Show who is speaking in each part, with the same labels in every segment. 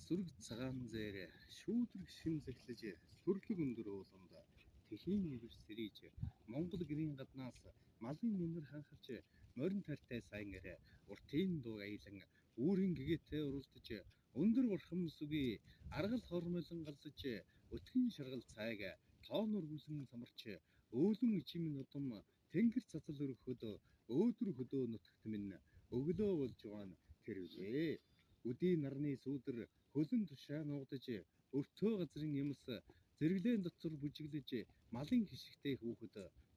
Speaker 1: Сүрэг цагаан зээр шүүдрэг шимзэглэж сүрлэг өндөр ууланд тэхийн ивэр сэрийж Монгол гэрийн гаднаас малын нэмэр ханхарч морин тартай сайн гэрэ уртын дуу аялан үүрийн гэгээтэй уралдаж өндөр бурхан сүгий аргал хормойлон галлаж өтгөн шаргал цайг тоонор бүлэн самарч өөлөн ичим нудам тэнгэр цацал өргөхөд өөдрөг хөдөө нутагт минь өглөө болж байгаа тэр үлээ. Үдийн нарны сүүдэр хөлн тушаа нуугдаж өртөө газрын юмс зэрэглэн дотор бүжиглэж малын хишигтэй хүүхэд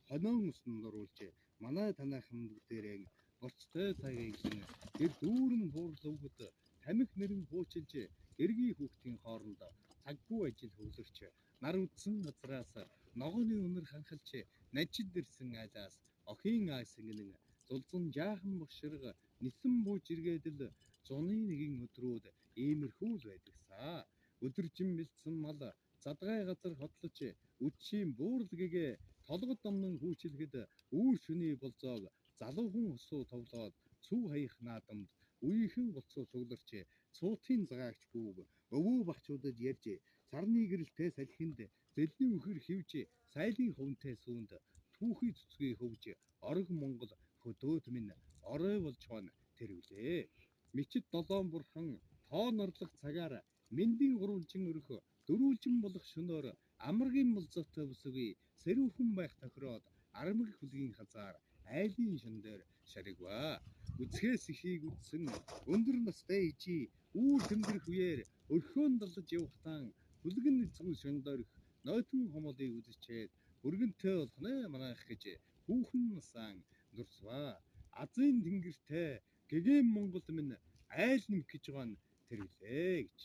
Speaker 1: хоноон усан оруулж манай танаахан бүгдээрээ борцтой цагийн тэр дүүрэн буурлуугд тамхи нэрэн хуучилж гэргийн хүүхдийн хооронд цаггүй ажил хөвлөрч нар үдсэн газраас ногооны өнөр ханхалж najид дэрсэн айлаас охин аасгэн зулзан жаахан боширг нисэн бууж иргээдэл зуны нэгэн өдрүүд иймэрхүү л байдагсаа. Өдөржин бэлдсэн мал задгай газар хотлож үдшийн буурлагийг толгод домнон хүүчилгэд үүр шөний болзоог залуухан усуу товлоод цүү хаях наадамд үеийнхэн голцоо цугларч цуутын загаагч хүүг өвөө багчуудад ярьж сарны гэрэлтэй салхинд зэлний үхэр хивж сайлын хувнтай сүүнд түүхий цэцгээ хөвж орог Монгол хөдөөд минь орой болж байна тэр үлээ. Мичид долоон бурхан тоон орлох цагаар мэндийн гурвалжин өрөх дөрүүлжин болох шөнөөр амаргийн болзоотой бүсгүй сэрүүхэн байх тохироод арамг хүлгийн хазаар айлын шин дээр шаригва. Үцгээс ихийг үдсэн өндөр настай ижи үүр тэмдэрх үеэр өрхөөн далж явахтан хүлгэн эзгүй шондорх нойтон хомолыг үзчээд өргөнтэй болох нэ манайх гэж хүүхэн насаан дурсва. Азийн тэнгэртэй гэгээн Монгол минь айл нэмэх гэж байгаа нь тэр үлээ гэж.